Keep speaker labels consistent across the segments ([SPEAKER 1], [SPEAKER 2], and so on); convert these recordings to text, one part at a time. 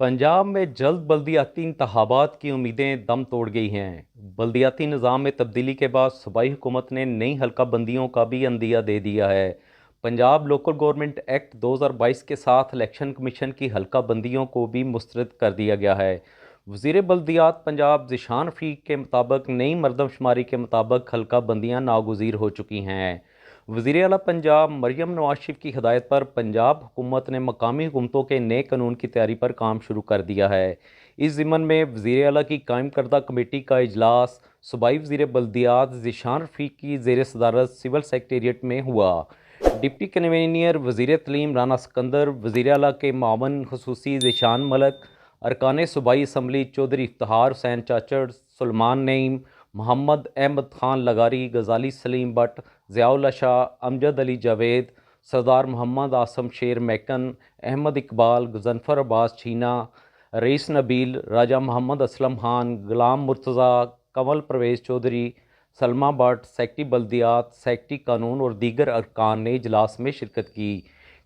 [SPEAKER 1] पंजाब में जल्द बल्दियाती इंतखाबात की उम्मीदें दम तोड़ गई हैं। बल्दियाती निज़ाम में तब्दीली के बाद सूबाई हुकूमत ने नई हल्का बंदियों का भी अंदिया दे दिया है। पंजाब लोकल गवर्नमेंट एक्ट 2022 के साथ इलेक्शन कमीशन की हल्का बंदियों को भी मुस्तरद कर दिया गया है। वज़ीर बल्दियात पंजाब ज़ीशान रफ़ीक के मुताबिक नई मरदमशुमारी के मुताबिक हल्का बंदियाँ नागुज़ीर हो चुकी हैं। वज़ीर आला पंजाब मरियम नवाज शरीफ की हिदायत पर पंजाब हुकूमत ने मकामी हुकूमतों के नए कानून की तैयारी पर काम शुरू कर दिया है। इस ज़िम्मन में वज़ीर आला की कायम करदा कमेटी का इजलास सूबाई वज़ीर बल्दियात ज़ीशान रफ़ीक की ज़ेर सदारत सिविल सेक्रेटेरिएट में हुआ। डिप्टी कन्वीनर वज़ीर तलीम राना सिकंदर, वज़ीर आला के मावन ख़ुसूसी ज़ीशान मलक, अरकान सूबाई असम्बली चौधरी इफ्तिखार हुसैन चाचड़, सुलेमान नईम, मोहम्मद अहमद खान लगारी, गजाली सलीम बट, ज़ियाउल्लाह शाह, अमजद अली जावेद, सरदार मोहम्मद आसम शेर मैकन, अहमद इकबाल, गजनफर अब्बास छीना, रईस नबील, राजा मोहम्मद असलम खान, गुलाम मुर्तज़ा, कंवल परवेज़ चौधरी, सलमा बट, सेक्रेटरी बल्दियात, सेक्रेटरी कानून और दीगर अरकान ने इजलास में शिरकत की।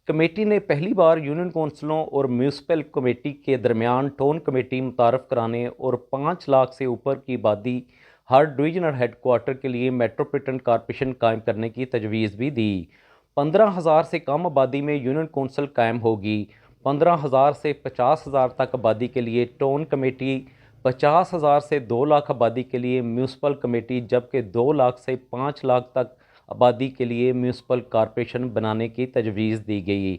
[SPEAKER 1] कमेटी ने पहली बार यूनियन कौंसलों और म्यूनसिपल कमेटी के दरमियान टोन कमेटी मुतारफ़ कराने और 5 लाख से ऊपर की आबादी हर डिवीजनल हेडक्वार्टर के लिए मेट्रोपॉलिटन कॉरपोरेशन कायम करने की तजवीज़ भी दी। 15,000 से कम आबादी में यूनियन कौंसिल कायम होगी। 15,000 से 50,000 तक आबादी के लिए टोन कमेटी, 50,000 से 2 लाख आबादी के लिए म्यूनसिपल कमेटी, जबकि 2 लाख से 5 लाख तक आबादी के लिए म्यूनसिपल कॉरपोरेशन बनाने की तजवीज़ दी गई।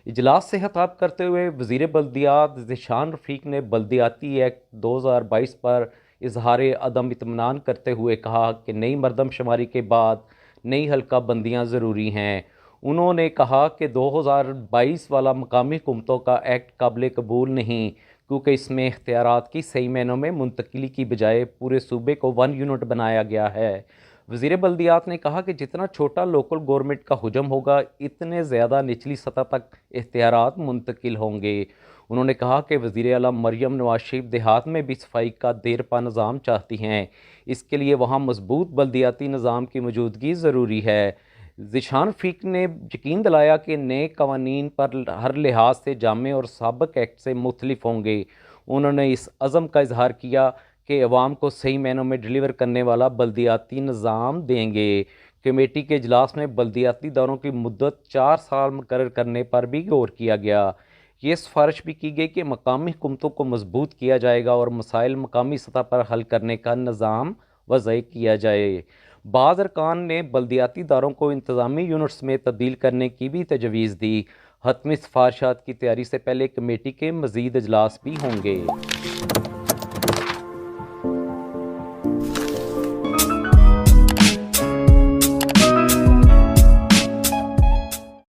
[SPEAKER 1] इजलास से खिताब करते हुए वज़ीर बल्दियात ज़ीशान रफ़ीक ने बल्दियाती एक्ट 2022 पर इजहार अदम इत्मीनान करते हुए कहा कि नई मरदमशुमारी के बाद नई हल्का बंदियाँ ज़रूरी हैं। उन्होंने कहा कि 2022 वाला मकामी हुकूमतों का एक्ट काबिल कबूल नहीं, क्योंकि इसमें इख्तियारात की सही मायनों में मुंतकिली की बजाय पूरे सूबे को 1 यूनिट बनाया गया है। वज़ीर बल्दियात ने कहा कि जितना छोटा लोकल गवर्नमेंट का हुजम होगा, इतने ज़्यादा निचली सतह तक इख्तियारात मुंतकिल होंगे। उन्होंने कहा कि वज़ीर आला मरियम नवाज शरीफ देहात में भी सफाई का देरपा निज़ाम चाहती हैं। इसके लिए वहाँ मजबूत बल्दियाती निज़ाम की मौजूदगी ज़रूरी है। ज़ीशान रफ़ीक ने यकीन दिलाया कि नए कवानीन पर हर लिहाज से जामे और साबिक एक्ट से मुख्तलिफ होंगे। उन्होंने इस अज़म का इजहार किया कि अवाम को सही मायनों में डिलीवर करने वाला बल्दियाती निज़ाम देंगे। कमेटी के इजलास में बल्दियाती दौरों की मुद्दत 4 साल मुकर्रर करने पर भी गौर किया गया। ये सिफारिश भी की गई कि मकामी हुकूमतों को मजबूत किया जाएगा और मसाइल मकामी सतह पर हल करने का निज़ाम वज़अ किया जाए। बाज़ अरकान ने बल्दियाती दारों को इंतज़ामी यूनिट्स में तब्दील करने की भी तजवीज़ दी। हतमी सिफारिशात की तैयारी से पहले कमेटी के मज़ीद इजलास भी होंगे।